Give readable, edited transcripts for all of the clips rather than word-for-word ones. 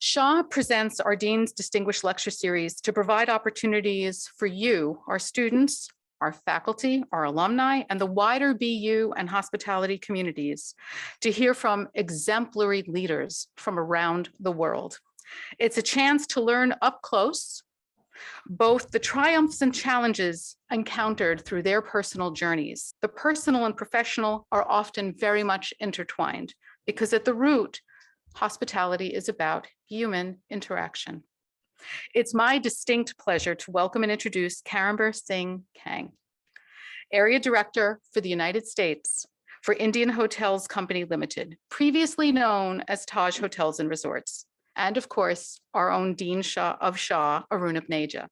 Shaw presents our Dean's Distinguished Lecture Series to provide opportunities for you, our students, our faculty, our alumni, and the wider BU and hospitality communities to hear from exemplary leaders from around the world. It's a chance to learn up close both the triumphs and challenges encountered through their personal journeys. The personal and professional are often very much intertwined because at the root, hospitality is about human interaction. It's my distinct pleasure to welcome and introduce Karambir Singh Kang, Area Director for the United States for Indian Hotels Company Ltd, previously known as Taj Hotels and Resorts, and of course, our own Dean Arun Upneja.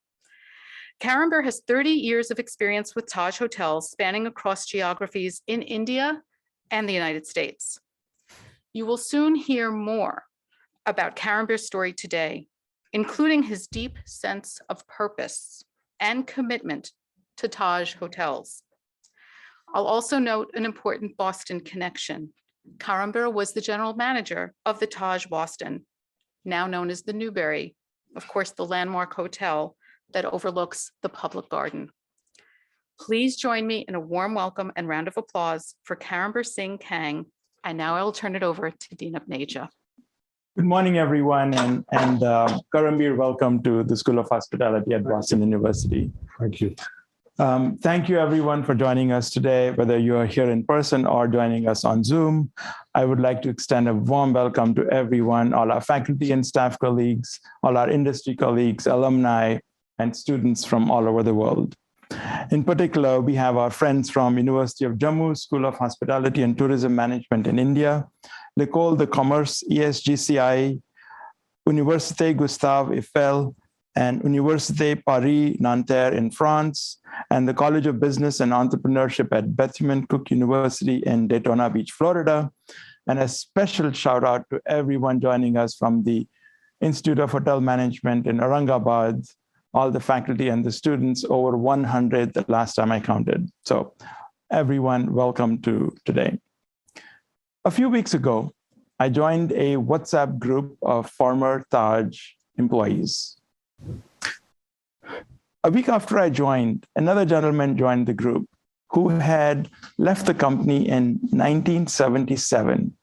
Karambir has 30 years of experience with Taj Hotels spanning across geographies in India and the United States. You will soon hear more about Karambir's story today, including his deep sense of purpose and commitment to Taj Hotels. I'll also note an important Boston connection. Karambir was the general manager of the Taj Boston, now known as the Newberry, of course, the landmark hotel that overlooks the public garden. Please join me in a warm welcome and round of applause for Karambir Singh Kang. And now I will turn it over to Dean Upneja. Good morning, everyone, and Karambir, welcome to the School of Hospitality at Boston University. Thank you. Thank you, everyone, for joining us today, whether you are here in person or joining us on Zoom. I would like to extend a warm welcome to everyone, all our faculty and staff colleagues, all our industry colleagues, alumni, and students from all over the world. In particular, we have our friends from University of Jammu School of Hospitality and Tourism Management in India, L'École de Commerce ESGCI, Université Gustave Eiffel, and Université Paris Nanterre in France, and the College of Business and Entrepreneurship at Bethune Cookman University in Daytona Beach, Florida. And a special shout out to everyone joining us from the Institute of Hotel Management in Aurangabad, all the faculty and the students, over 100 the last time I counted. So everyone, welcome to today. A few weeks ago, I joined a WhatsApp group of former Taj employees. A week after I joined, another gentleman joined the group who had left the company in 1977.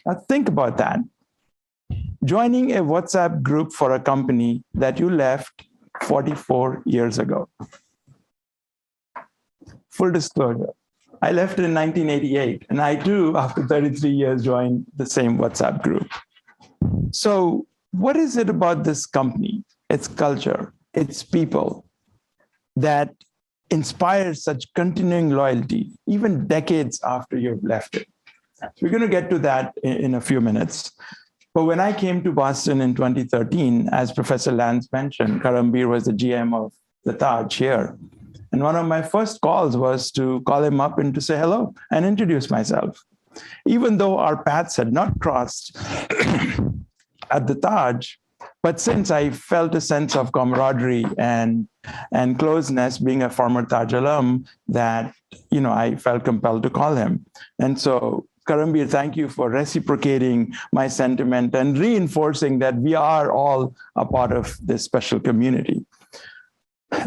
Now think about that. Joining a WhatsApp group for a company that you left 44 years ago. Full disclosure, I left in 1988, and I too, after 33 years, joined the same WhatsApp group. So what is it about this company, its culture, its people, that inspires such continuing loyalty, even decades after you've left it? So we're going to get to that in a few minutes. But when I came to Boston in 2013, as Professor Lance mentioned, Karambir was the GM of the Taj here. And one of my first calls was to call him up and to say hello and introduce myself. Even though our paths had not crossed at the Taj, but since I felt a sense of camaraderie and closeness, being a former Taj alum, that I felt compelled to call him. And so, Karambir, thank you for reciprocating my sentiment and reinforcing that we are all a part of this special community.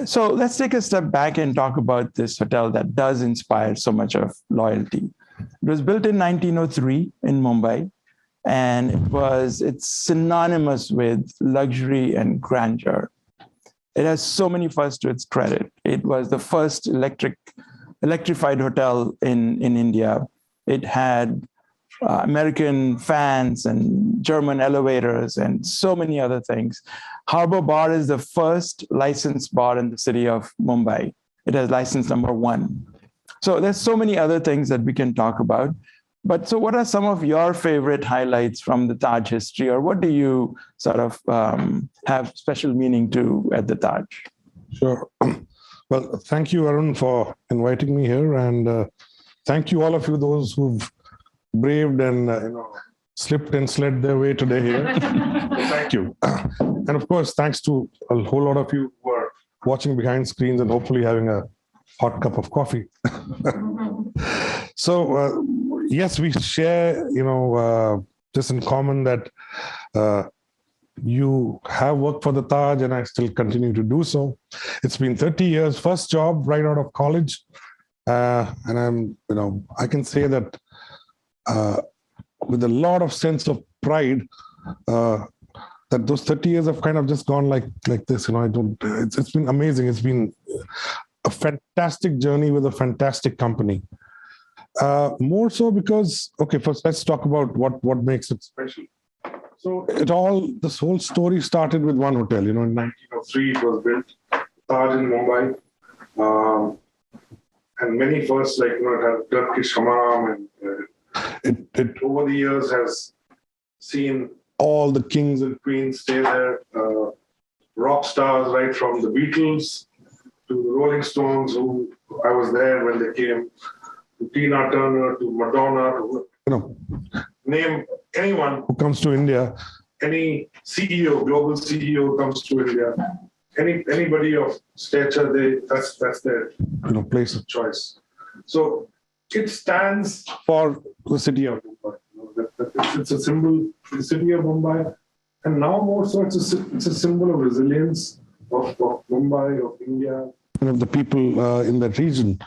So let's take a step back and talk about this hotel that does inspire so much of loyalty. It was built in 1903 in Mumbai, and it's synonymous with luxury and grandeur. It has so many firsts to its credit. It was the first electrified hotel in India. It had American fans and German elevators and so many other things. Harbor Bar is the first licensed bar in the city of Mumbai. It has license number 1. So there's so many other things that we can talk about. But so what are some of your favorite highlights from the Taj history, or what do you sort of have special meaning to at the Taj? Sure. Well, thank you, Arun, for inviting me here. And thank you, all of you, those who've braved and slipped and slid their way today here. Thank you. And of course, thanks to a whole lot of you who are watching behind screens and hopefully having a hot cup of coffee. So yes, we share, just in common that you have worked for the Taj, and I still continue to do so. It's been 30 years, first job right out of college. And I can say that with a lot of sense of pride, that those 30 years have kind of just gone like this. It's been amazing. It's been a fantastic journey with a fantastic company. More so because, first let's talk about what makes it special. So this whole story started with one hotel. In 1903 it was built, Taj in Mumbai. And many firsts, it had Turkish hammam, and it over the years has seen all the kings and queens stay there, rock stars right from the Beatles to the Rolling Stones, who I was there when they came, to Tina Turner, to Madonna, name anyone who comes to India, any CEO, global CEO comes to India, anybody of stature, that's their place of choice. So it stands for the city of Mumbai. It's a symbol for the city of Mumbai, and now more so it's a symbol of resilience of Mumbai, of India, and of the people in that region.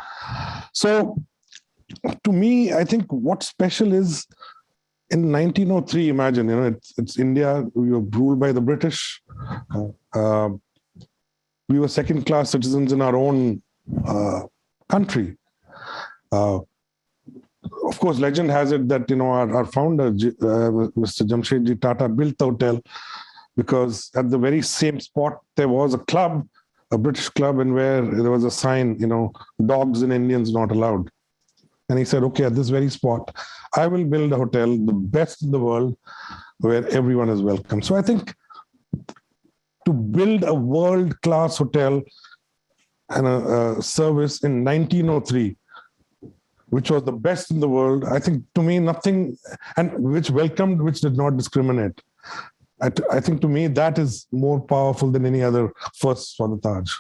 So to me, I think what's special is in 1903, imagine, it's India, we were ruled by the British. We were second-class citizens in our own country. Of course, legend has it that our founder, Mr. Jamshedji Tata, built the hotel because at the very same spot there was a club, a British club, and where there was a sign, dogs and Indians not allowed. And he said, okay, at this very spot, I will build a hotel, the best in the world, where everyone is welcome. So I think to build a world-class hotel and a service in 1903, which was the best in the world, I think to me nothing, and which welcomed, which did not discriminate. I think to me that is more powerful than any other first for the Taj.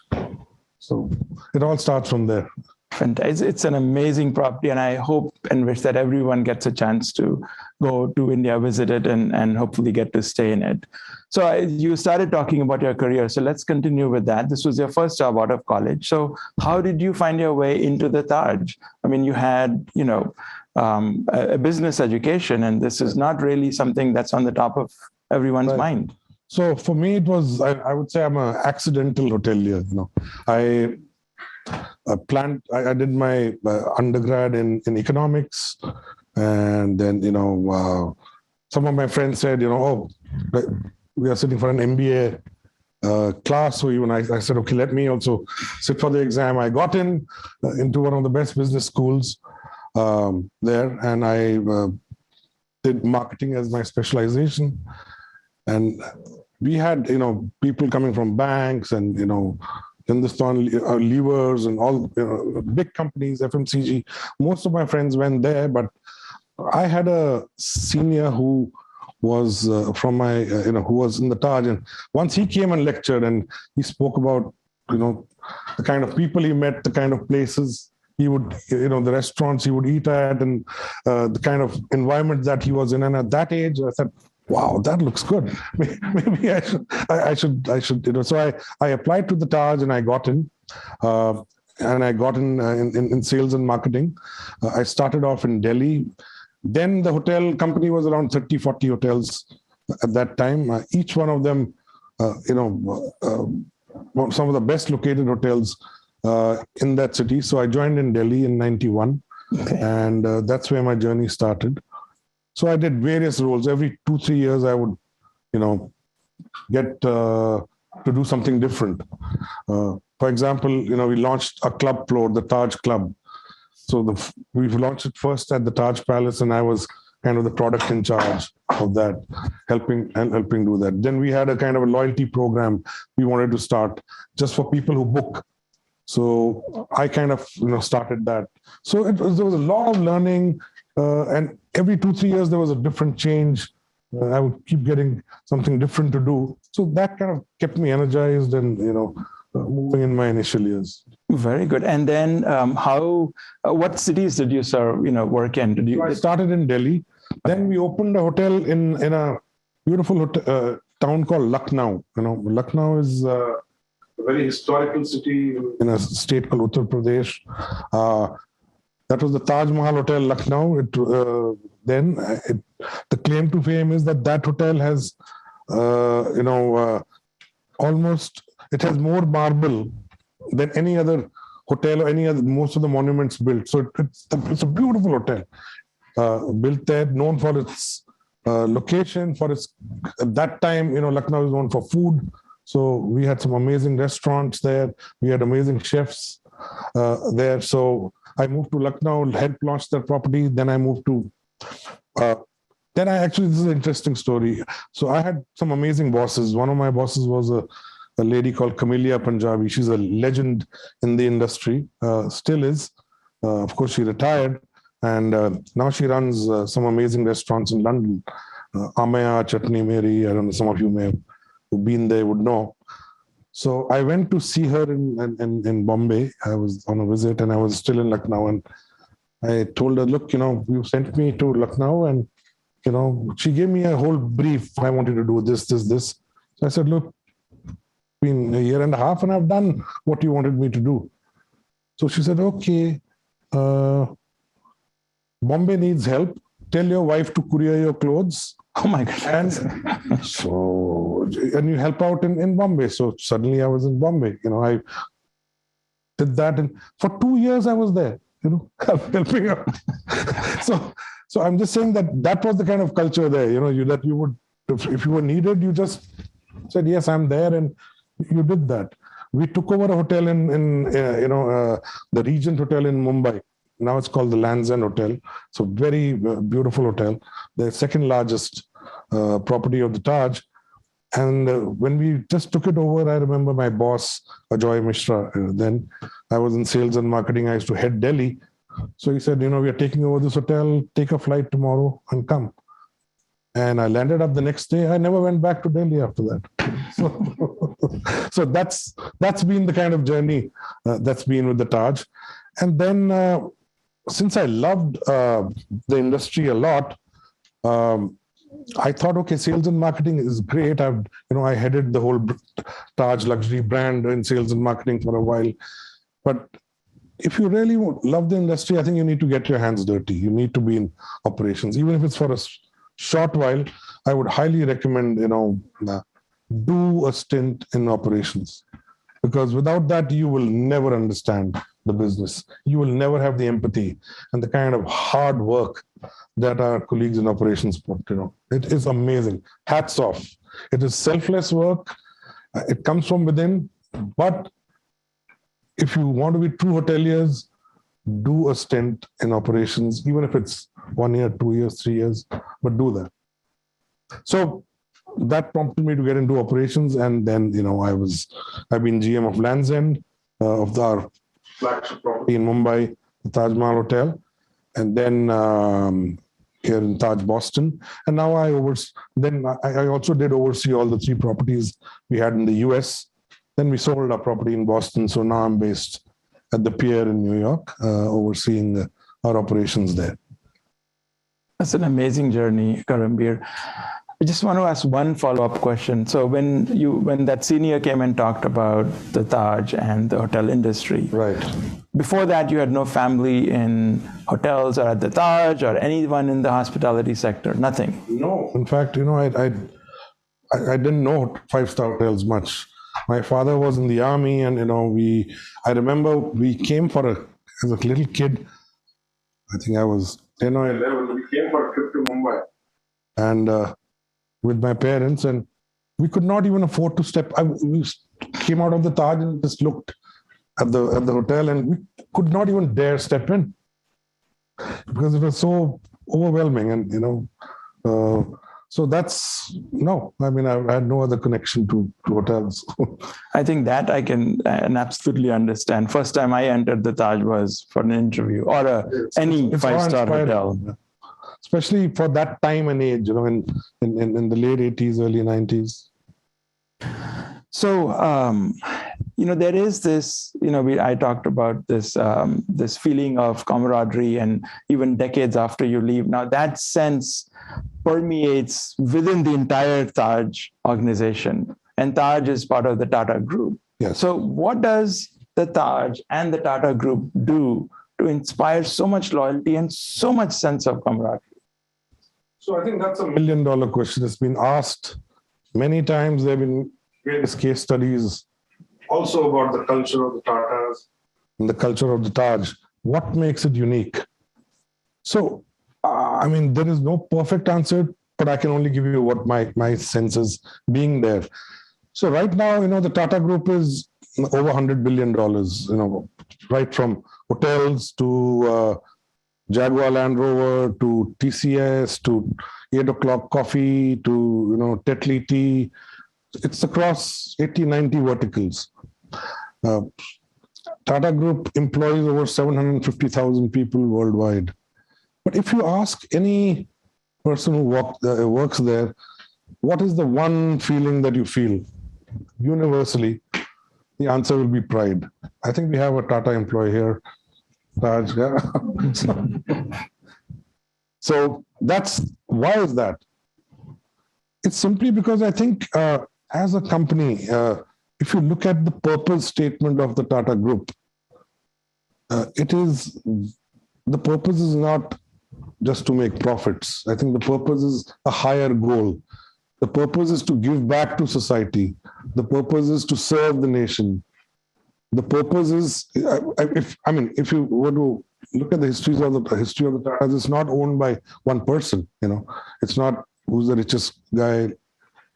So it all starts from there. Fantastic. It's an amazing property, and I hope and wish that everyone gets a chance to go to India, visit it, and hopefully get to stay in it. So you started talking about your career. So let's continue with that. This was your first job out of college. So how did you find your way into the Taj? I mean, you had, a business education, and this is not really something that's on the top of everyone's mind. So for me, it was, I would say I'm an accidental hotelier. I did my undergrad in economics, and then some of my friends said we are sitting for an MBA class for you, and I said okay, let me also sit for the exam. I got into one of the best business schools there, and I did marketing as my specialization. And we had people coming from banks and Hindustan Levers and all big companies, FMCG. Most of my friends went there, but I had a senior who was from my, who was in the Taj, and once he came and lectured, and he spoke about, the kind of people he met, the kind of places he would, the restaurants he would eat at, and the kind of environment that he was in. And at that age, I said, wow, that looks good. Maybe I should. So I applied to the Taj, and I got in. And I got in sales and marketing. I started off in Delhi. Then the hotel company was around 30, 40 hotels at that time. Each one of them, some of the best located hotels in that city. So I joined in Delhi in 91. Okay. And that's where my journey started. So I did various roles. Every 2-3 years, I would, get to do something different. For example, we launched a club floor, the Taj Club. So we've launched it first at the Taj Palace, and I was kind of the product in charge of that, helping do that. Then we had a kind of a loyalty program we wanted to start just for people who book. So I kind of started that. So there was a lot of learning, and every 2-3 years there was a different change. I would keep getting something different to do. So that kind of kept me energized and moving in my initial years. Very good. And then what cities did you work in? I started in Delhi. Then we opened a hotel in a beautiful town called Lucknow. Lucknow is a very historical city in a state called Uttar Pradesh. That was the Taj Mahal Hotel, Lucknow. The claim to fame is that hotel has, almost, it has more marble than any other hotel or most of the monuments built. So it's a beautiful hotel, built there, known for its location, at that time, Lucknow is known for food. So we had some amazing restaurants there. We had amazing chefs there. So I moved to Lucknow, helped launch that property. Then I moved to, this is an interesting story. So I had some amazing bosses. One of my bosses was a lady called Camellia Punjabi. She's a legend in the industry, still is. Of course, she retired. And now she runs some amazing restaurants in London. Amaya, Chutney Mary, I don't know, some of you may have been there, would know. So I went to see her in Bombay. I was on a visit and I was still in Lucknow. And I told her, look, you sent me to Lucknow and, she gave me a whole brief. I wanted to do this. So I said, look, it's been a year and a half and I've done what you wanted me to do. So she said, okay, Bombay needs help. Tell your wife to courier your clothes. Oh my God. And you help out in Bombay. So suddenly I was in Bombay. I did that. And for 2 years I was there, helping out. So I'm just saying that was the kind of culture there, that you would, if you were needed, you just said, yes, I'm there. And you did that. We took over a hotel the Regent Hotel in Mumbai. Now it's called the Land's End Hotel. So very beautiful hotel, the second largest property of the Taj. And when we just took it over, I remember my boss, Ajoy Mishra, then I was in sales and marketing. I used to head Delhi. So he said, we are taking over this hotel, take a flight tomorrow and come. And I landed up the next day. I never went back to Delhi after that. So that's been the kind of journey that's been with the Taj. And then since I loved the industry a lot, I thought, okay, sales and marketing is great. I headed the whole Taj luxury brand in sales and marketing for a while. But if you really love the industry, I think you need to get your hands dirty. You need to be in operations, even if it's for a short while. I would highly recommend, do a stint in operations, because without that, you will never understand the business. You will never have the empathy and the kind of hard work that our colleagues in operations put. It is amazing. Hats off. It is selfless work. It comes from within. But if you want to be true hoteliers, do a stint in operations, even if it's 1 year, 2 years, 3 years, but do that. So that prompted me to get into operations. And then, I've been GM of Land's End, of our flagship property in Mumbai, the Taj Mahal Hotel, and then here in Taj Boston. And now I also did oversee all the 3 properties we had in the US. Then we sold our property in Boston. So now I'm based at the Pier in New York, overseeing our operations there. That's an amazing journey, Karambir. I just want to ask one follow-up question. So when that senior came and talked about the Taj and the hotel industry, right? Before that, you had no family in hotels or at the Taj or anyone in the hospitality sector. Nothing. No. In fact, I didn't know 5-star hotels much. My father was in the army, and I remember we came as a little kid. I think I was 10 or 11. We came for a trip to Mumbai, and with my parents, and we could not even afford to step. We came out of the Taj and just looked at the hotel, and we could not even dare step in because it was so overwhelming. And so that's no. I mean, I had no other connection to hotels. I think that I can absolutely understand. First time I entered the Taj was for an interview or any 5-star hotel. Especially for that time and age, in the late 80s, early 90s. So there is this, I talked about this, this feeling of camaraderie, and even decades after you leave. Now that sense permeates within the entire Taj organization, and Taj is part of the Tata Group. Yes. So what does the Taj and the Tata Group do to inspire so much loyalty and so much sense of camaraderie? So I think that's a $1 million question. It's been asked many times. There have been various case studies also about the culture of the Tatas and the culture of the Taj. What makes it unique? So, there is no perfect answer, but I can only give you what my sense is being there. So right now, the Tata Group is over $100 billion, right from hotels to Jaguar Land Rover to TCS to 8 o'clock coffee to, Tetley tea. It's across 80, 90 verticals. Tata Group employs over 750,000 people worldwide. But if you ask any person who works there, what is the one feeling that you feel universally? The answer will be pride. I think we have a Tata employee here, Taj. Yeah? So why is that? It's simply because I think as a company, if you look at the purpose statement of the Tata Group, the purpose is not just to make profits. I think the purpose is a higher goal. The purpose is to give back to society. The purpose is to serve the nation. The purpose is, if you were to look at the history of the Tatas, it's not owned by one person. It's not who's the richest guy.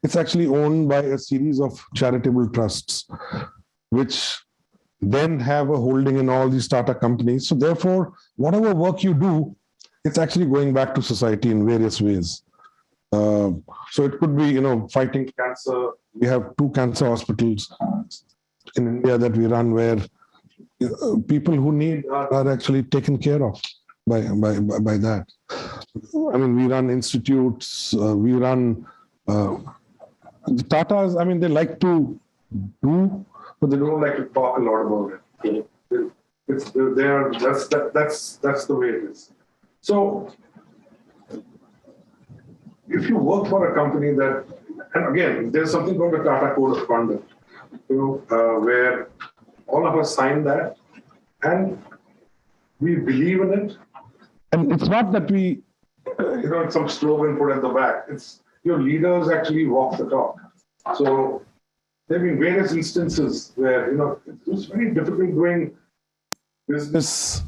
It's actually owned by a series of charitable trusts, which then have a holding in all these Tata companies. So therefore, whatever work you do, it's actually going back to society in various ways. So it could be, fighting cancer. We have 2 cancer hospitals in India that we run, where people who need are actually taken care of by that. We run institutes. We run the Tatas. They like to do, but they don't like to talk a lot about it. That's the way it is. So if you work for a company that, and again, there's something called the Tata Code of Conduct, where all of us sign that, and we believe in it. And it's not that we, it's some slogan put at the back. It's your leaders actually walk the talk. So there have been various instances where, it's very difficult doing business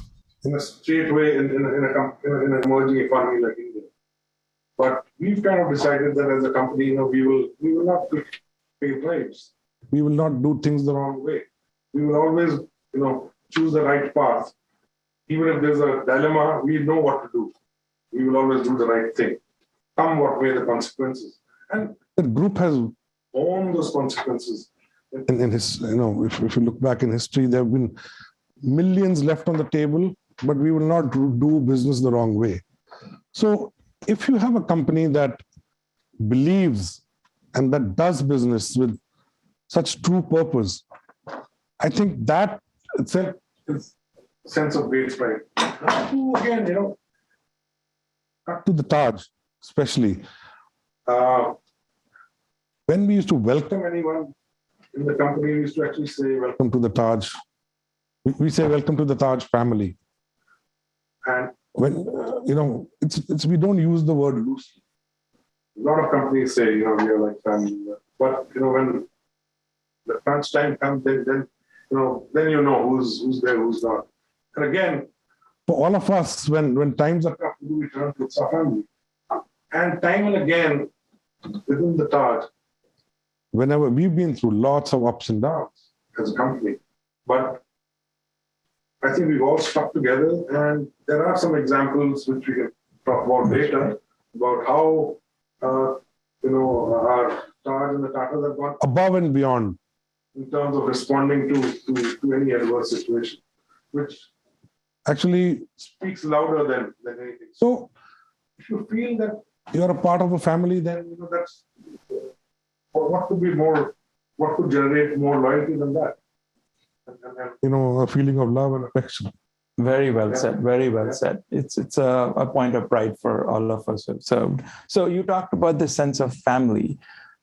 in a straight way in an emerging economy like India. But we've kind of decided that as a company, we will not pay bribes. We will not do things the wrong way. We will always, choose the right path. Even if there's a dilemma, we know what to do. We will always do the right thing, come what may the consequences. And the group has owned those consequences. In his, if you look back in history, there have been millions left on the table, but we will not do business the wrong way. So if you have a company that believes and that does business with such true purpose, I think that itself is a sense of great pride. Again, cut to the Taj, especially. When we used to welcome anyone in the company, we used to actually say, welcome to the Taj. We say, welcome to the Taj family. And when, we don't use the word loosely. A lot of companies say, we are like family. But, when the crunch time comes, then who's there, who's not. And again, for all of us, when times are tough, we turn to our family. And time and again, within the Taj, whenever we've been through lots of ups and downs as a company, but I think we've all stuck together, and there are some examples which we can talk about later about how our Taj and the Tatas have gone above and beyond in terms of responding to any adverse situation, which actually speaks louder than anything. So, if you feel that you're a part of a family, then that's what could generate more loyalty than that? a feeling of love and affection. Very well said. Very well said. It's a point of pride for all of us who have served. So you talked about the sense of family.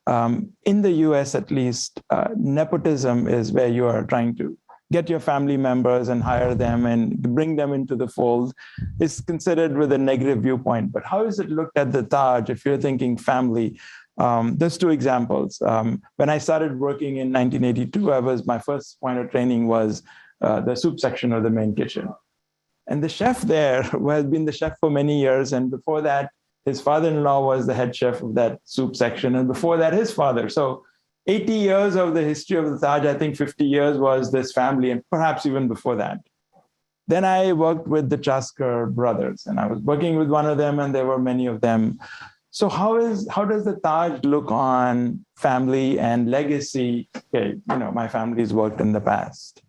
In the US, at least, nepotism is where you are trying to get your family members and hire them and bring them into the fold. Is considered with a negative viewpoint. But how is it looked at the Taj if you're thinking family? There's two examples. When I started working in 1982, my first point of training was the soup section of the main kitchen. And the chef there has been the chef for many years. And before that, his father-in-law was the head chef of that soup section. And before that, his father. So 80 years of the history of the Taj, I think 50 years was this family, and perhaps even before that. Then I worked with the Chaskar brothers, and I was working with one of them, and there were many of them. So how does the Taj look on family and legacy? Okay, my family's worked in the past.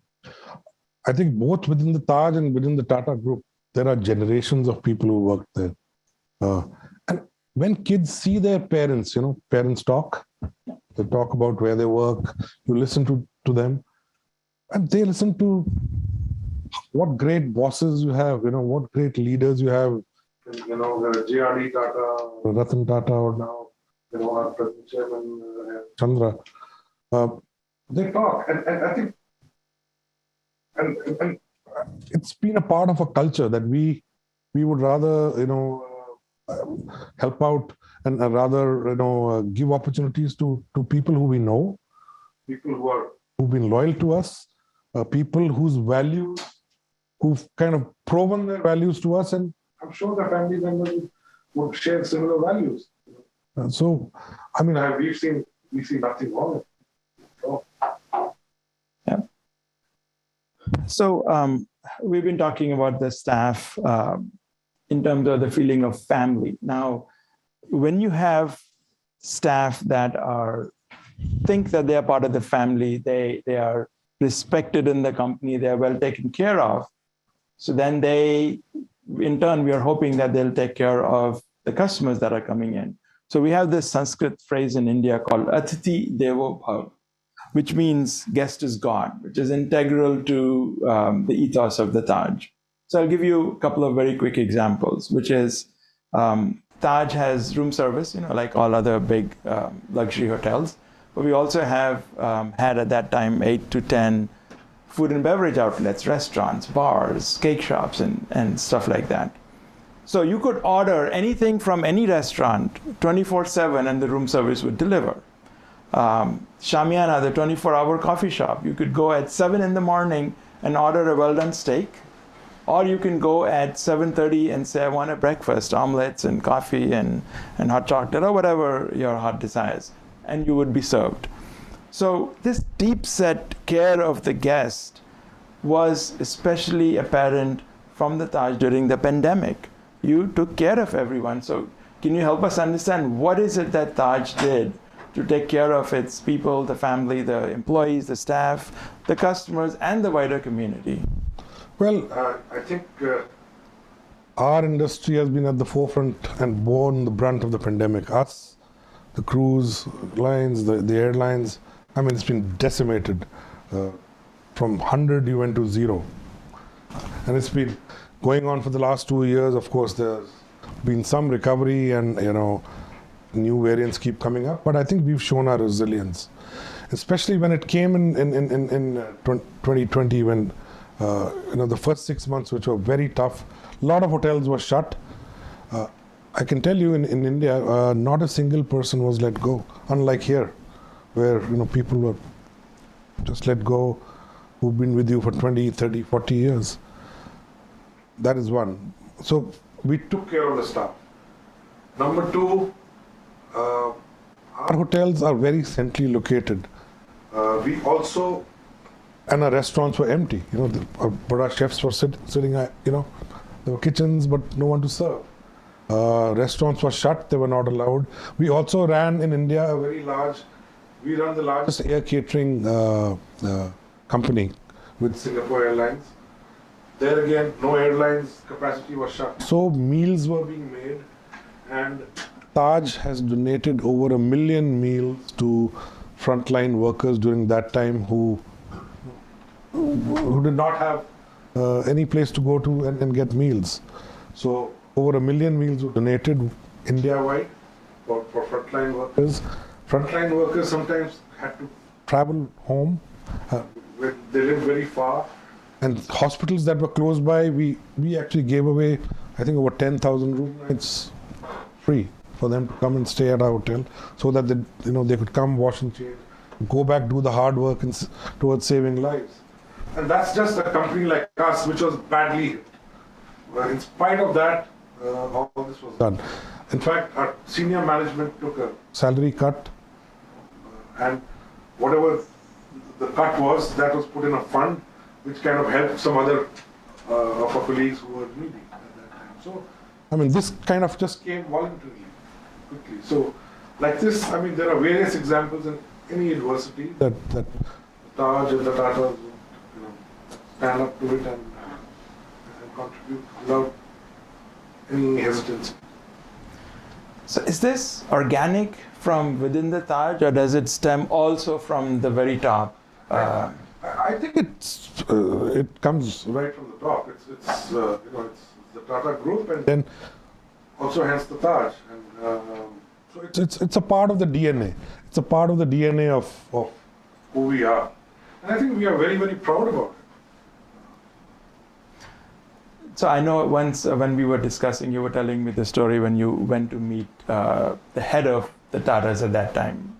I think both within the Taj and within the Tata Group, there are generations of people who worked there. And when kids see their parents, parents talk. They talk about where they work. You listen to them. And they listen to what great bosses you have, what great leaders you have. J.R.D. Tata, Ratan Tata, or now, our present chairman, Chandra. They talk. And I think and it's been a part of a culture that we would rather help out and rather give opportunities to people who we know, people who've been loyal to us, people whose values, who've kind of proven their values to us, and I'm sure their family members would share similar values. So, we see nothing wrong with it. Yeah. So we've been talking about the staff in terms of the feeling of family. Now, when you have staff that think that they are part of the family, they are respected in the company, they are well taken care of. So then in turn, we are hoping that they'll take care of the customers that are coming in. So we have this Sanskrit phrase in India called Atithi Devo Bhav, which means guest is God, which is integral to the ethos of the Taj. So I'll give you a couple of very quick examples, which is Taj has room service, like all other big luxury hotels. But we also have had at that time 8 to 10 food and beverage outlets, restaurants, bars, cake shops, and stuff like that. So you could order anything from any restaurant 24/7 and the room service would deliver. Shamiana, the 24-hour coffee shop, you could go at 7 in the morning and order a well-done steak. Or you can go at 7:30 and say, I want a breakfast, omelets and coffee and hot chocolate or whatever your heart desires, and you would be served. So this deep-set care of the guest was especially apparent from the Taj during the pandemic. You took care of everyone. So can you help us understand what is it that Taj did to take care of its people, the family, the employees, the staff, the customers, and the wider community? Well, I think our industry has been at the forefront and borne the brunt of the pandemic. Us, the cruise lines, the airlines, it's been decimated. From 100, you went to 0. And it's been going on for the last 2 years. Of course, there's been some recovery and, new variants keep coming up. But I think we've shown our resilience, especially when it came in 2020 when the first 6 months, which were very tough. A lot of hotels were shut. I can tell you in India, not a single person was let go, unlike here, where people were just let go who've been with you for 20, 30, 40 years. That is one. So we took care of the staff. Number two, our hotels are very centrally located. We also, and our restaurants were empty. But our chefs were sitting. There were kitchens, but no one to serve. Restaurants were shut; they were not allowed. We also ran in India we run the largest air catering company with Singapore Airlines. There again, no airlines capacity was shut. So meals were being made, and Taj has donated over 1 million meals to frontline workers during that time who who did not have any place to go to and get meals. So over 1 million meals were donated India-wide for frontline workers. Frontline workers sometimes had to travel home. Where they lived very far. And hospitals that were close by, we actually gave away, I think, over 10,000 room nights free for them to come and stay at our hotel, so that they could come, wash and change, go back, do the hard work towards saving lives. And that's just a company like us, which was badly hit. But in spite of that, all this was done. In fact, our senior management took a salary cut, and whatever the cut was, that was put in a fund, which kind of helped some other of our colleagues who were needy at that time. So, I mean, this kind of just came voluntarily, quickly. So, like this, I mean, there are various examples in any university that Taj and the Tatas would, stand up to it and contribute without any hesitancy. So is this organic from within the Taj, or does it stem also from the very top? I think it comes right from the top. It's the Tata Group, and then also hence the Taj. And so it's a part of the DNA. It's a part of the DNA of who we are, and I think we are very, very proud about it. So I know once when we were discussing, you were telling me the story when you went to meet the head of the Tatas at that time.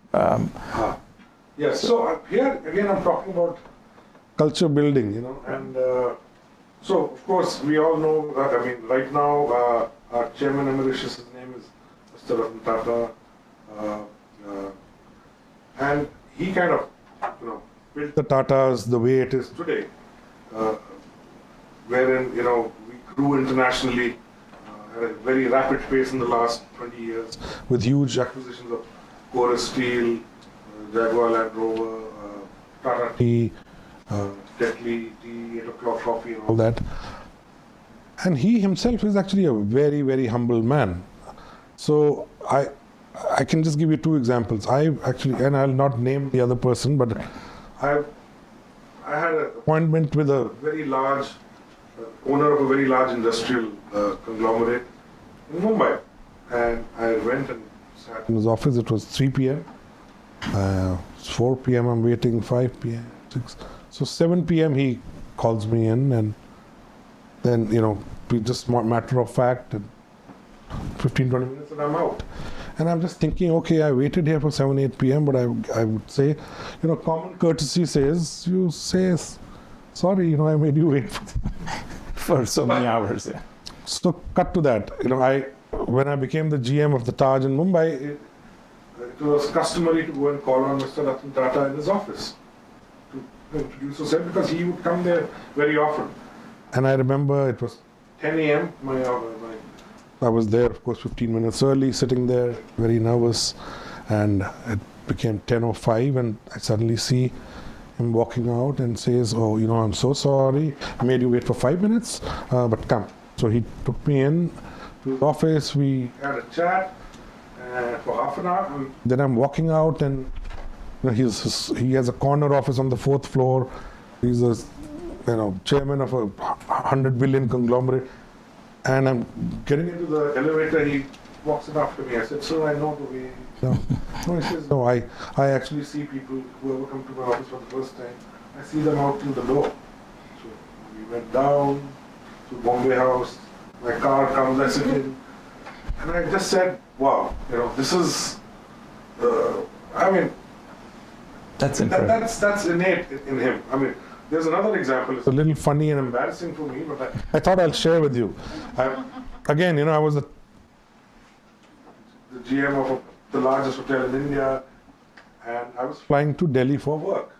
Yes. So here again, I'm talking about culture building, and so of course we all know. I mean, right now our chairman emeritus, his name is Mr. Ratan Tata, and he kind of built the Tatas the way it is today, wherein we grew internationally at a very rapid pace in the last 20 years with huge acquisitions of Chorus Steel, Jaguar Land Rover, Tata Tea, Tetley Tea, 8 o'clock coffee, and all that. And he himself is actually a very, very humble man. So I can just give you two examples. I actually, and I'll not name the other person, but I had an appointment with a very large owner of a very large industrial conglomerate in Mumbai, and I went and sat in his office. It was 3 p.m. It's 4 p.m. I'm waiting, 5 p.m., 6. So 7 p.m. he calls me in, and then just matter of fact, 15, 20 minutes, and I'm out. And I'm just thinking, okay, I waited here for 7, 8 p.m., but I would say, common courtesy says, you say, sorry, I made you wait for so many hours. Yeah. So cut to that. When I became the GM of the Taj in Mumbai, it was customary to go and call on Mr. Ratan Tata in his office to introduce himself, because he would come there very often. And I remember it was 10 a.m. I was there, of course, 15 minutes early, sitting there, very nervous, and it became 10:05, and I suddenly see him walking out and says, "Oh, I'm so sorry, I made you wait for 5 minutes, but come." So he took me in to his office. We had a chat for half an hour. And then I'm walking out, and he has a corner office on the 4th floor. He's a chairman of a 100 billion conglomerate. And I'm getting into the elevator. He walks in after me. I said, "Sir, I know the way." No, he says, "No, I actually see people who ever come to my office for the first time. I see them out through the door." So we went down to Bombay House. My car comes, I sit in, and I just said, "Wow, this is." I mean, that's incredible. That's innate in him. I mean, there's another example. It's a little funny and embarrassing for me, but I thought I'll share with you. I was the GM of the largest hotel in India, and I was flying to Delhi for work.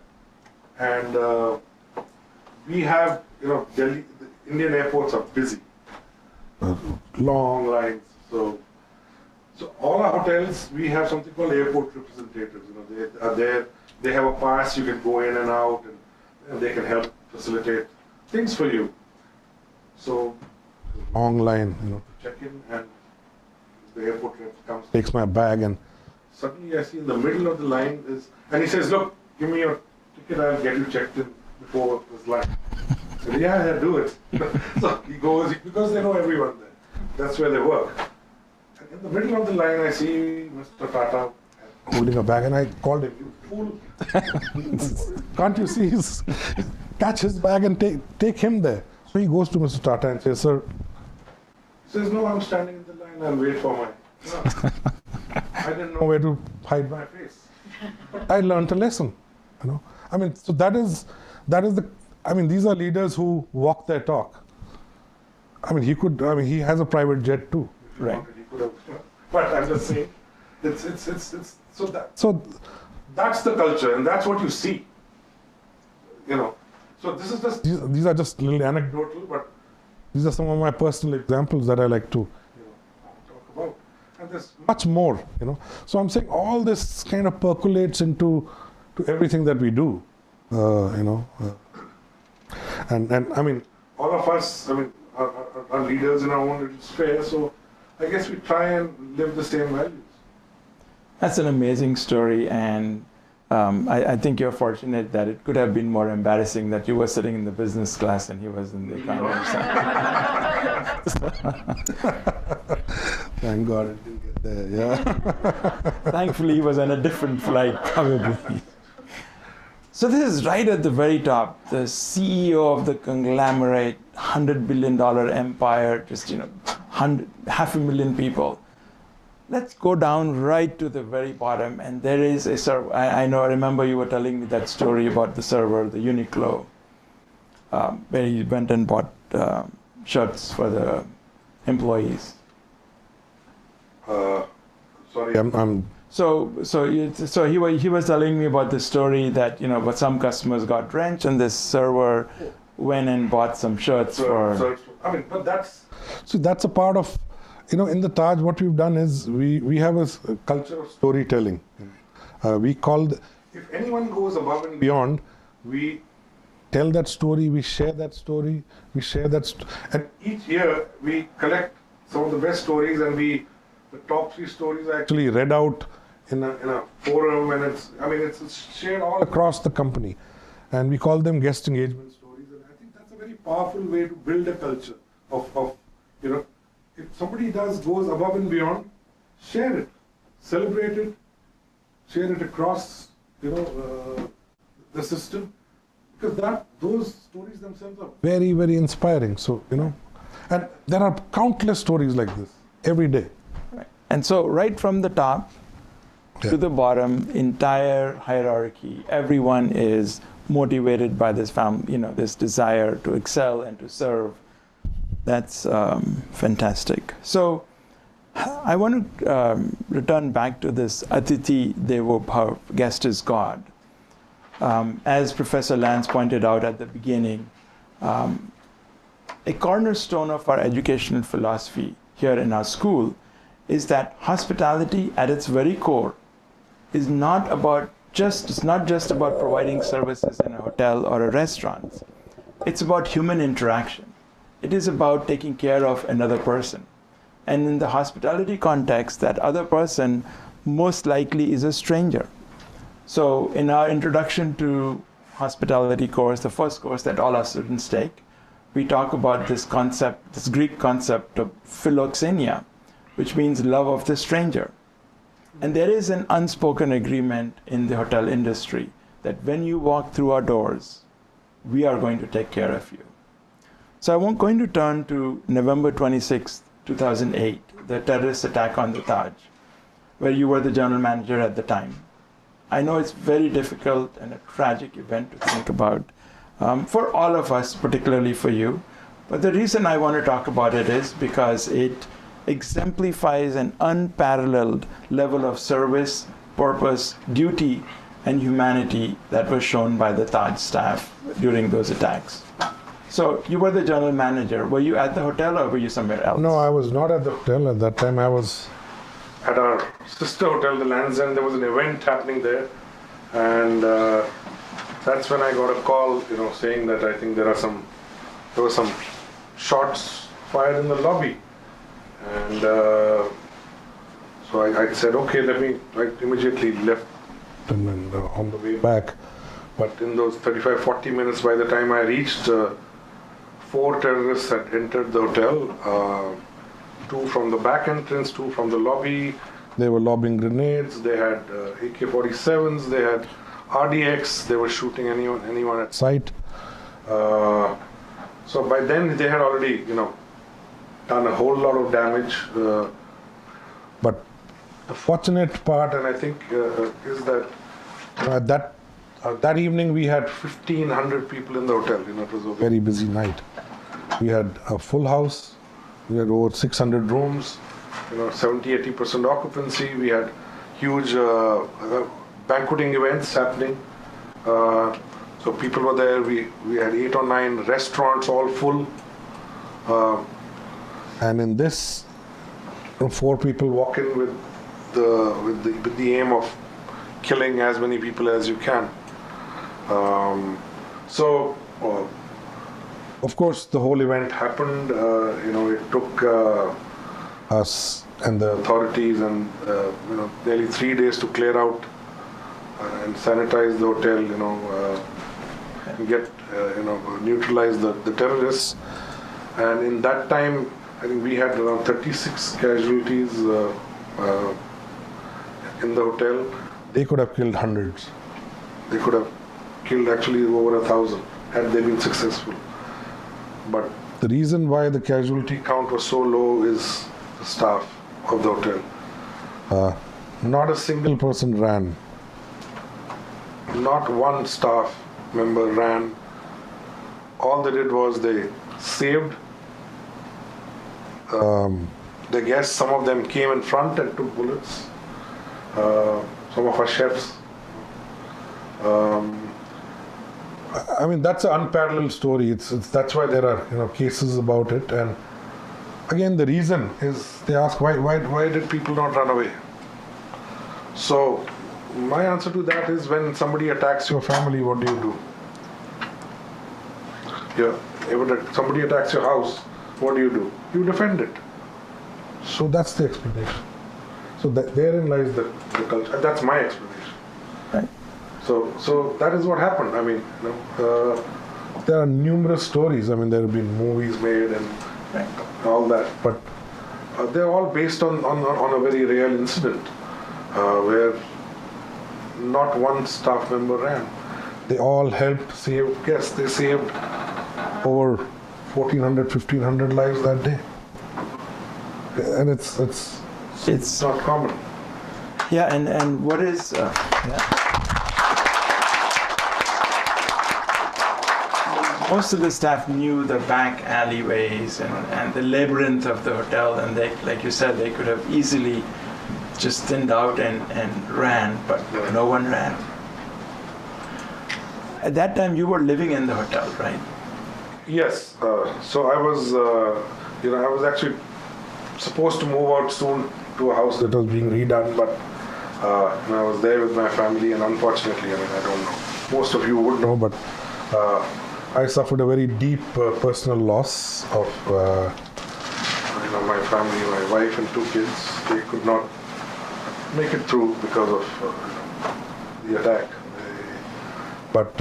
And we have, Delhi, the Indian airports are busy, long lines. So all our hotels, we have something called airport representatives. They are there. They have a pass. You can go in and out, and they can help facilitate things for you. So long line, to check in, and the airport rep comes, takes my bag, and suddenly I see in the middle of the line and he says, "Look, give me your ticket, I'll get you checked in before this line. I said, yeah, do it. So he goes, because they know everyone there. That's where they work. And in the middle of the line, I see Mr. Tata holding a bag, and I called him, you fool. Can't you see? Catch his bag and take him there. So he goes to Mr. Tata and says, sir, he says, no, I'm standing in the line and wait for my, no. I didn't know where to hide my face. But I learned a lesson, you know. I mean, so that is these are leaders who walk their talk. I mean, he has a private jet too. Right. He could have, but I'm just saying, so that's the culture, and that's what you see. You know, so this is just these are just little anecdotal, but these are some of my personal examples that I like to talk about. And there's much more, you know. So I'm saying all this kind of percolates into everything that we do, you know. And I mean, all of us, I mean, are leaders in our own little sphere. So I guess we try and live the same values. That's an amazing story, and I think you're fortunate that it could have been more embarrassing that you were sitting in the business class and he was in the economy. Thank God it didn't get there, yeah. Thankfully, he was on a different flight, probably. So this is right at the very top, the CEO of the conglomerate, $100 billion empire, just, you know, 500,000 people. Let's go down right to the very bottom, and there is a server. I remember you were telling me that story about the server, the Uniqlo, where he went and bought shirts for the employees. Sorry, I'm. So he was telling me about the story that, you know, but some customers got drenched, and this server went and bought some shirts for. I mean, but that's a part of. You know, in the Taj, what we've done is we have a culture of storytelling. We call, if anyone goes above and beyond, we tell that story, we share that story, and each year we collect some of the best stories, and the top 3 stories are actually read out in a forum, and it's shared all across the company, and we call them guest engagement stories. And I think that's a very powerful way to build a culture of you know. If somebody goes above and beyond, share it, celebrate it, share it across, you know, the system, because those stories themselves are very, very inspiring. So, you know, and there are countless stories like this every day. Right. And so, right from the top to the bottom, entire hierarchy, everyone is motivated by this this desire to excel and to serve. That's fantastic. So I want to return back to this Atithi Devo Bhav, guest is God. As Professor Lance pointed out at the beginning, a cornerstone of our educational philosophy here in our school is that hospitality at its very core is not just about providing services in a hotel or a restaurant. It's about human interaction. It is about taking care of another person. And in the hospitality context, that other person most likely is a stranger. So in our introduction to hospitality course, the first course that all our students take, we talk about this concept, this Greek concept of philoxenia, which means love of the stranger. And there is an unspoken agreement in the hotel industry that when you walk through our doors, we are going to take care of you. So I'm going to turn to November 26, 2008, the terrorist attack on the Taj, where you were the general manager at the time. I know it's very difficult and a tragic event to think about for all of us, particularly for you. But the reason I want to talk about it is because it exemplifies an unparalleled level of service, purpose, duty, and humanity that was shown by the Taj staff during those attacks. So you were the general manager. Were you at the hotel or were you somewhere else? No, I was not at the hotel. At that time, I was at our sister hotel, the Land's End. There was an event happening there. And that's when I got a call, you know, saying that I think there were some shots fired in the lobby. And so I said, okay, I immediately left. And then on the way back, But in those 35, 40 minutes, by the time I reached, 4 terrorists had entered the hotel, 2 from the back entrance, 2 from the lobby. They were lobbing grenades, they had AK-47s, they had RDX, they were shooting anyone at sight. So by then they had already, done a whole lot of damage. But the fortunate part, and I think, is that that evening we had 1,500 people in the hotel. It was a very busy night. We had a full house. We had over 600 rooms. 70-80% occupancy. We had huge banqueting events happening. So people were there. We had 8 or 9 restaurants, all full. And in this, 4 people walk in with the aim of killing as many people as you can. Of course, the whole event happened. It took us and the authorities and nearly 3 days to clear out and sanitize the hotel. And get neutralize the terrorists. And in that time, I think we had around 36 casualties in the hotel. They could have killed hundreds. They could have killed actually over 1,000 had they been successful. But the reason why the casualty count was so low is the staff of the hotel. Not a single person ran. Not one staff member ran. All they did was they saved the guests. Some of them came in front and took bullets. Some of our chefs. That's an unparalleled story. That's why there are cases about it. And again, the reason is they ask why did people not run away? So my answer to that is, when somebody attacks your family, what do you do? If somebody attacks your house, what do? You defend it. So that's the explanation. So therein lies the culture. That's my explanation. Right. So that is what happened. There are numerous stories. There have been movies made and all that, but they're all based on a very real incident where not one staff member ran. They all helped save guests. They saved over 1,400, 1,500 lives that day. And it's not common. Yeah, and what is... Most of the staff knew the back alleyways and the labyrinth of the hotel, and they, like you said, they could have easily just thinned out and ran, but no one ran. At that time, you were living in the hotel, right? Yes. So I was actually supposed to move out soon to a house that was being redone, but I was there with my family, and unfortunately, I don't know. Most of you would know, but I suffered a very deep personal loss of my family, my wife and 2 kids. They could not make it through because of the attack. But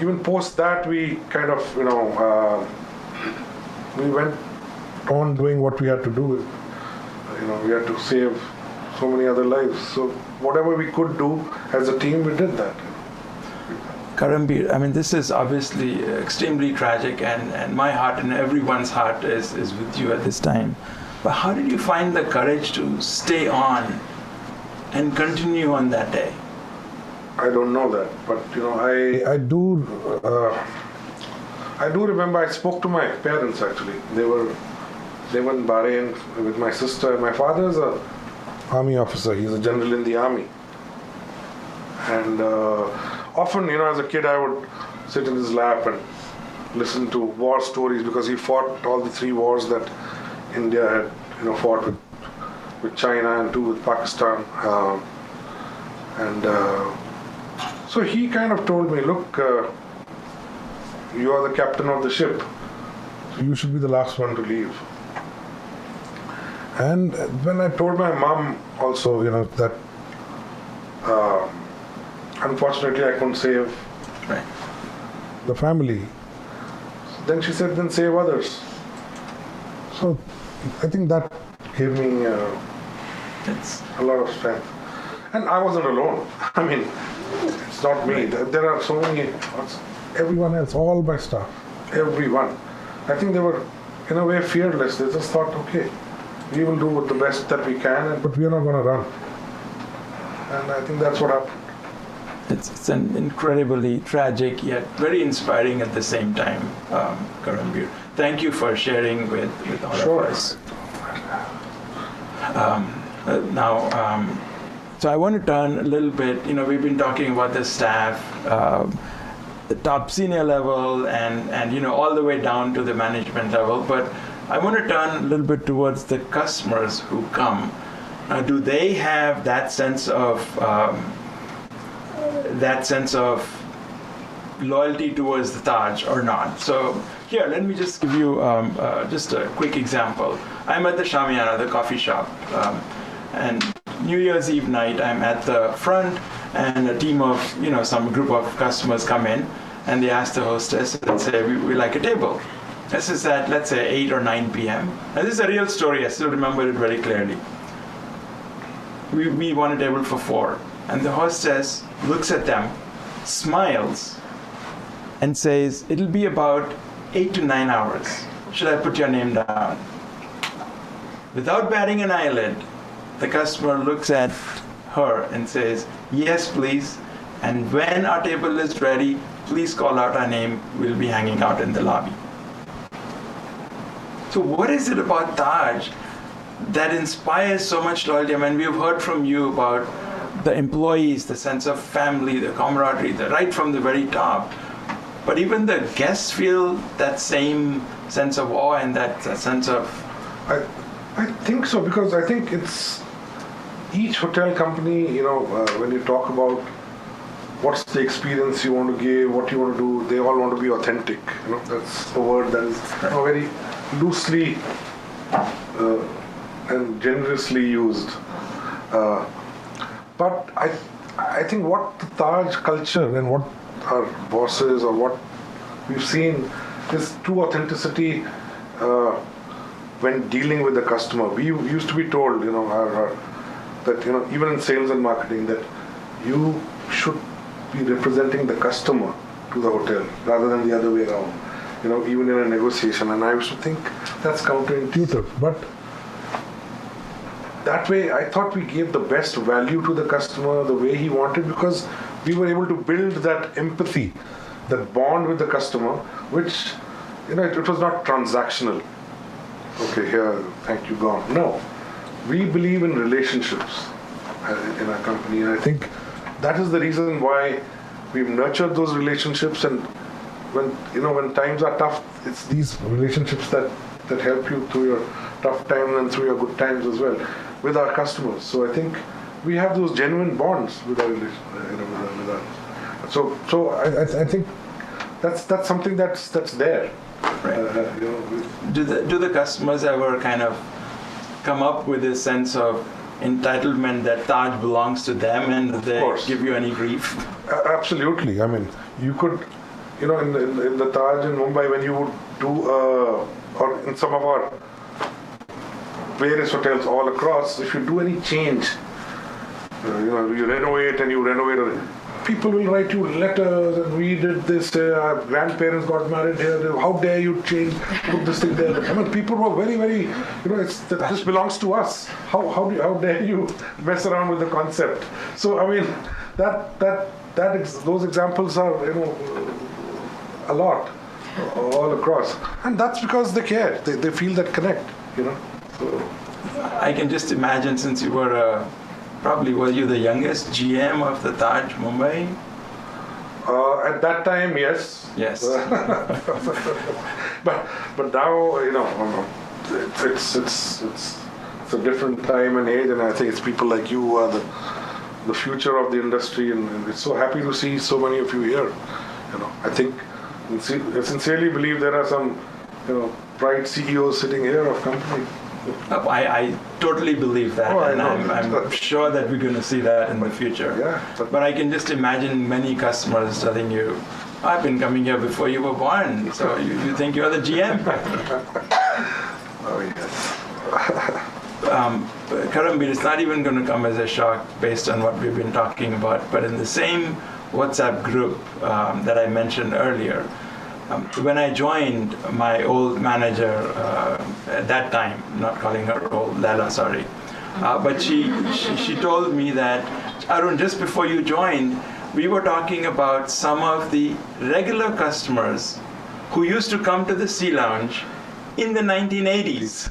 even post that, we kind of, we went on doing what we had to do. We had to save so many other lives. So whatever we could do as a team, we did that. Karambir, this is obviously extremely tragic, and my heart and everyone's heart is with you at this time. But how did you find the courage to stay on and continue on that day? I don't know that, but I do remember I spoke to my parents actually. They were in Bahrain with my sister. My father is an army officer. He's a general in the army. And often, as a kid, I would sit in his lap and listen to war stories, because he fought all the 3 wars that India had, fought with China and 2 with Pakistan. So he kind of told me, look, you are the captain of the ship. So you should be the last one to leave. And when I told my mom also, that unfortunately, I couldn't save Right. the family. Then she said, then save others. So I think that gave me It's a lot of strength. And I wasn't alone. I mean, it's not me. There are so many, everyone else, all my staff, everyone. I think they were, in a way, fearless. They just thought, okay, we will do the best that we can, but we are not going to run. And I think that's what happened. it's an incredibly tragic yet very inspiring at the same time, Karambir. Thank you for sharing with all Sure. of us. So I want to turn a little bit, we've been talking about the staff, the top senior level and all the way down to the management level, but I want to turn a little bit towards the customers who come. Do they have that sense of loyalty towards the Taj or not? So here, let me just give you just a quick example. I'm at the Shamiana, the coffee shop, and New Year's Eve night, I'm at the front, and a team of, some group of customers come in, and they ask the hostess and say, we like a table. This is at, let's say, 8 or 9 p.m. And this is a real story. I still remember it very clearly. We want a table for 4. And the hostess looks at them, smiles, and says, it'll be about 8 to 9 hours. Should I put your name down? Without batting an eyelid, the customer looks at her and says, yes, please. And when our table is ready, please call out our name. We'll be hanging out in the lobby. So what is it about Taj that inspires so much loyalty? I mean, we've heard from you about the employees, the sense of family, the camaraderie, right from the very top. But even the guests feel that same sense of awe and that sense of... I think so, because I think it's each hotel company, when you talk about what's the experience you want to give, what you want to do, they all want to be authentic. That's a word that is very loosely and generously used. But I think what the Taj culture and what our bosses or what we've seen is true authenticity when dealing with the customer. We used to be told, that even in sales and marketing, that you should be representing the customer to the hotel rather than the other way around. Even in a negotiation, and I used to think that's counterintuitive, but that way I thought we gave the best value to the customer the way he wanted, because we were able to build that empathy, that bond with the customer, which it was not transactional. Okay, here, thank you, gone. No, we believe in relationships in our company, and I think that is the reason why we've nurtured those relationships. And when times are tough, it's these relationships that help you through your tough times and through your good times as well with our customers. So I think we have those genuine bonds with our So I think that's something that's there. Right. Do the customers ever kind of come up with a sense of entitlement that Taj belongs to them, and they give you any grief? Absolutely. I mean, you could, in the Taj in Mumbai, when you would do, or in some of our various hotels all across, if you do any change, you renovate and you renovate, people will write you letters, and we did this, our grandparents got married here, how dare you change, put this thing there. I mean, people were very, very, this belongs to us. How dare you mess around with the concept? So, I mean, those examples are, a lot all across. And that's because they care. They feel that connect, So. I can just imagine, since you were were you the youngest GM of the Taj Mumbai? At that time, yes. Yes. but now, it's a different time and age, and I think it's people like you who are the future of the industry, and we're so happy to see so many of you here. I think I sincerely believe there are some, bright CEOs sitting here of companies. I totally believe that, Oh, I and know. I'm sure that we're going to see that in the future. Yeah. But I can just imagine many customers telling you, I've been coming here before you were born, so you think you're the GM. Oh, yes. Karambir, it's not even going to come as a shock based on what we've been talking about, but in the same WhatsApp group that I mentioned earlier, when I joined, my old manager at that time, not calling her old, Lala, sorry, but she told me that, Arun, just before you joined, we were talking about some of the regular customers who used to come to the Sea Lounge in the 1980s.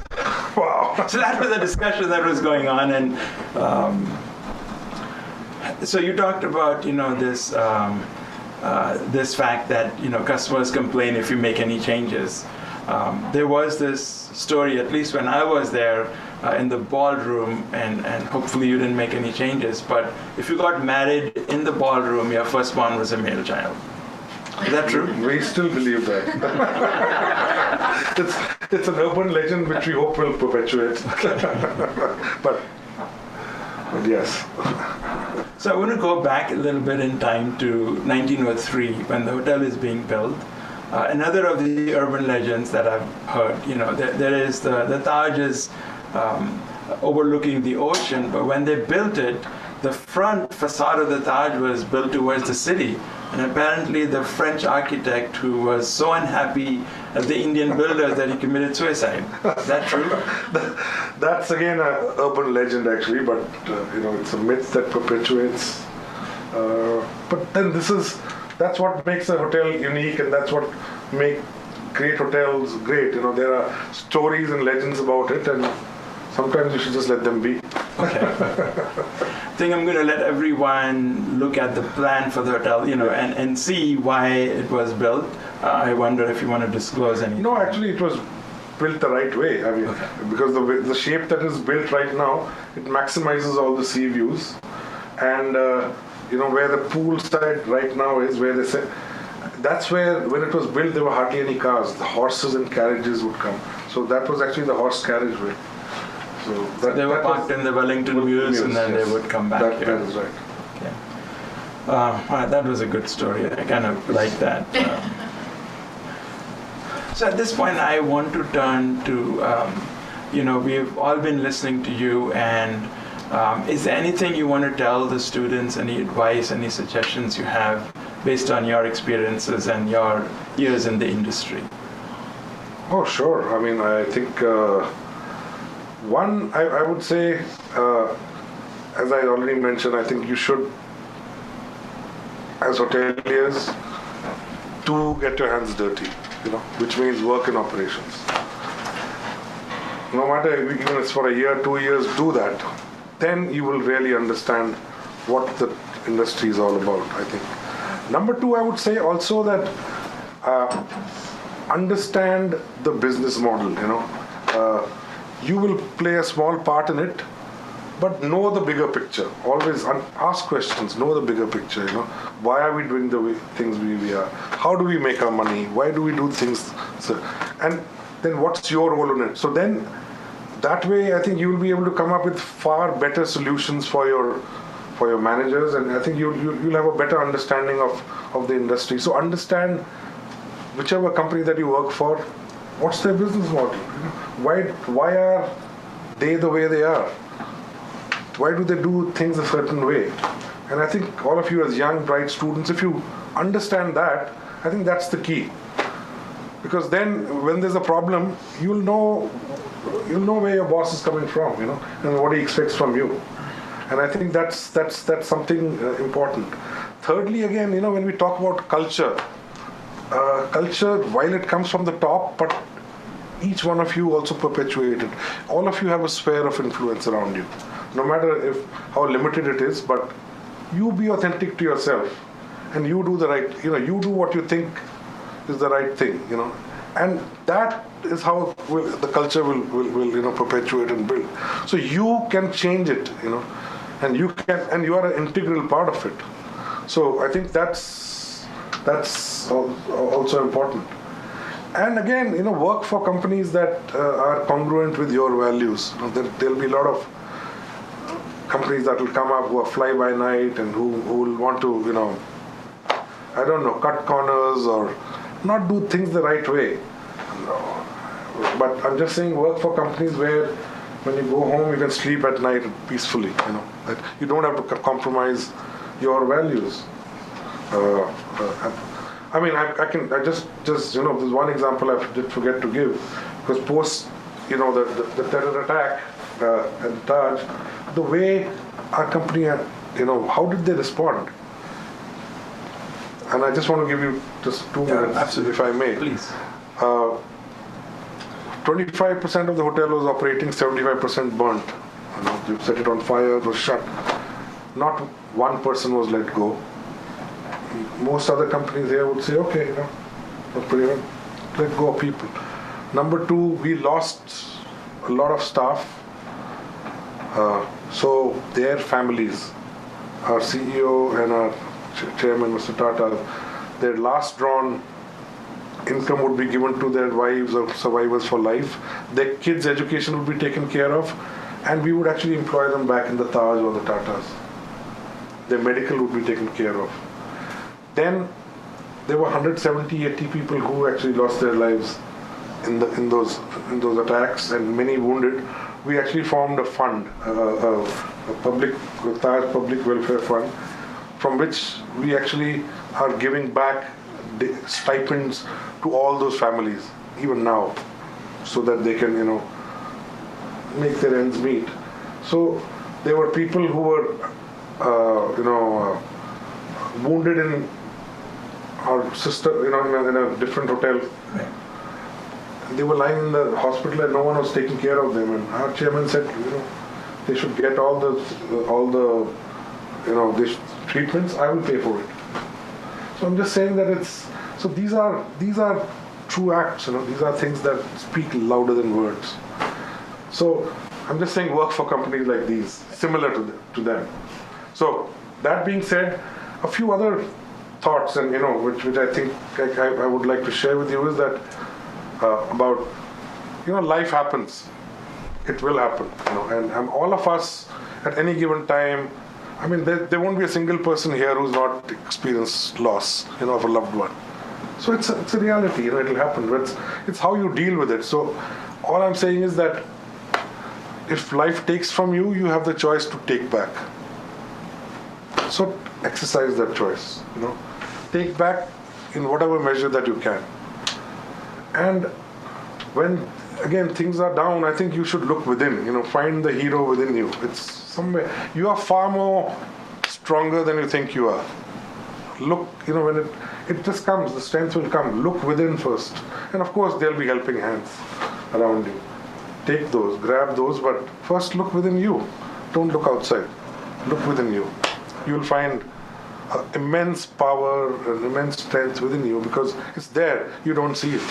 Wow. So that was a discussion that was going on, and so you talked about, this this fact that customers complain if you make any changes. There was this story, at least when I was there, in the ballroom, and hopefully you didn't make any changes, but if you got married in the ballroom, your firstborn was a male child. Is that true? We still believe that. it's an urban legend which we hope will perpetuate. but yes. So I want to go back a little bit in time to 1903 when the hotel is being built. Another of the urban legends that I've heard, there is the Taj is overlooking the ocean, but when they built it, the front facade of the Taj was built towards the city. And apparently the French architect who was so unhappy at the Indian builders that he committed suicide. Is that true? That's again an urban legend actually, but it's a myth that perpetuates. But then that's what makes a hotel unique, and that's what make great hotels great. There are stories and legends about it, and sometimes you should just let them be. Okay. I think I'm going to let everyone look at the plan for the hotel, and see why it was built. I wonder if you want to disclose anything. No, actually, it was built the right way. I mean, because the shape that is built right now, it maximizes all the sea views, and where the pool side right now is, where they say, that's where when it was built, there were hardly any cars. The horses and carriages would come. So that was actually the horse carriageway. So they were parked in the Wellington Mews, and then they would come back here. That is right. Okay. That was a good story. I kind of like that. So at this point, I want to turn to, we've all been listening to you, and is there anything you want to tell the students, any advice, any suggestions you have based on your experiences and your years in the industry? Oh, sure. I mean, I think one, I would say, as I already mentioned, I think you should, as hoteliers, to get your hands dirty, which means work in operations. No matter, even if it's for a year, 2 years, do that. Then you will really understand what the industry is all about, I think. Number two, I would say also that understand the business model, you will play a small part in it, but know the bigger picture. Always ask questions, know the bigger picture, Why are we doing the things we are? How do we make our money? Why do we do things? And then what's your role in it? So then, that way, I think you will be able to come up with far better solutions for your managers, and I think you'll have a better understanding of the industry. So understand whichever company that you work for, what's their business model? Why are they the way they are? Why do they do things a certain way? And I think all of you as young, bright students, if you understand that, I think that's the key. Because then when there's a problem, you'll know where your boss is coming from, and what he expects from you. And I think that's something important. Thirdly, again, when we talk about culture, while it comes from the top, but each one of you also perpetuate it. All of you have a sphere of influence around you, no matter how limited it is. But you be authentic to yourself, and you do the right. You do what you think is the right thing. And that is how the culture will perpetuate and build. So you can change it. And you are an integral part of it. So I think that's also important. And again, work for companies that are congruent with your values. There'll be a lot of companies that will come up who are fly by night and who will want to, cut corners or not do things the right way. But I'm just saying, work for companies where when you go home, you can sleep at night peacefully, that you don't have to compromise your values. I just there's one example I did forget to give, because post, the terror attack at Taj, the way our company had, how did they respond? And I just want to give you just 2 minutes, absolutely. if I may. Please. 25% of the hotel was operating, 75% burnt. You set it on fire, it was shut. Not one person was let go. Most other companies here would say, okay, let go of people. Number 2, we lost a lot of staff. So their families, our CEO and our chairman, Mr. Tata, their last drawn income would be given to their wives or survivors for life. Their kids' education would be taken care of, and we would actually employ them back in the Taj or the Tatas. Their medical would be taken care of. Then there were 170, 80 people who actually lost their lives in those attacks, and many wounded. We actually formed a fund, a Taj Public Welfare Fund, from which we actually are giving back stipends to all those families, even now, so that they can, make their ends meet. So there were people who were, wounded in our sister, in a different hotel. Right. They were lying in the hospital and no one was taking care of them. And our chairman said, they should get all the these treatments. I will pay for it. So I'm just saying that so these are true acts. These are things that speak louder than words. So I'm just saying, work for companies like these, similar to them. So that being said, a few other thoughts, and which I think I would like to share with you is that about life happens. It will happen. And all of us at any given time. I mean, there won't be a single person here who's not experienced loss, of a loved one. So it's a reality. It'll happen. But it's how you deal with it. So all I'm saying is that if life takes from you, you have the choice to take back. So exercise that choice. Take back in whatever measure that you can. And when again things are down, I think you should look within. Find the hero within you. It's somewhere. You are far more stronger than you think you are. Look, when it just comes, the strength will come. Look within first, and of course there'll be helping hands around you. Take those, grab those, but first look within you. Don't look outside. Look within you. You'll find immense power and immense strength within you because it's there. You don't see it.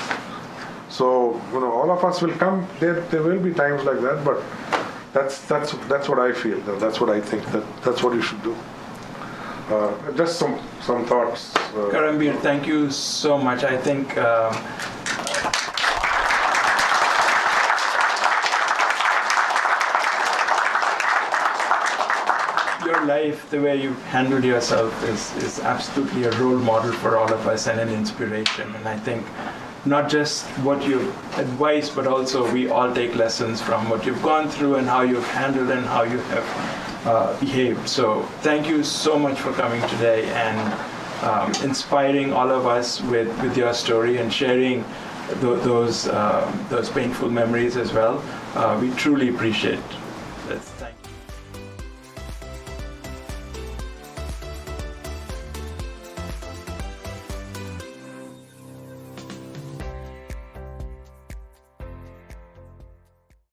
So all of us will come. There will be times like that, but that's what I feel. That's what I think. That's what you should do. Just some thoughts. Karambir, thank you so much. I think your life, the way you handled yourself is absolutely a role model for all of us and an inspiration. And I think not just what you advise, but also we all take lessons from what you've gone through and how you've handled and how you have behaved. So thank you so much for coming today and inspiring all of us with your story and sharing those painful memories as well. We truly appreciate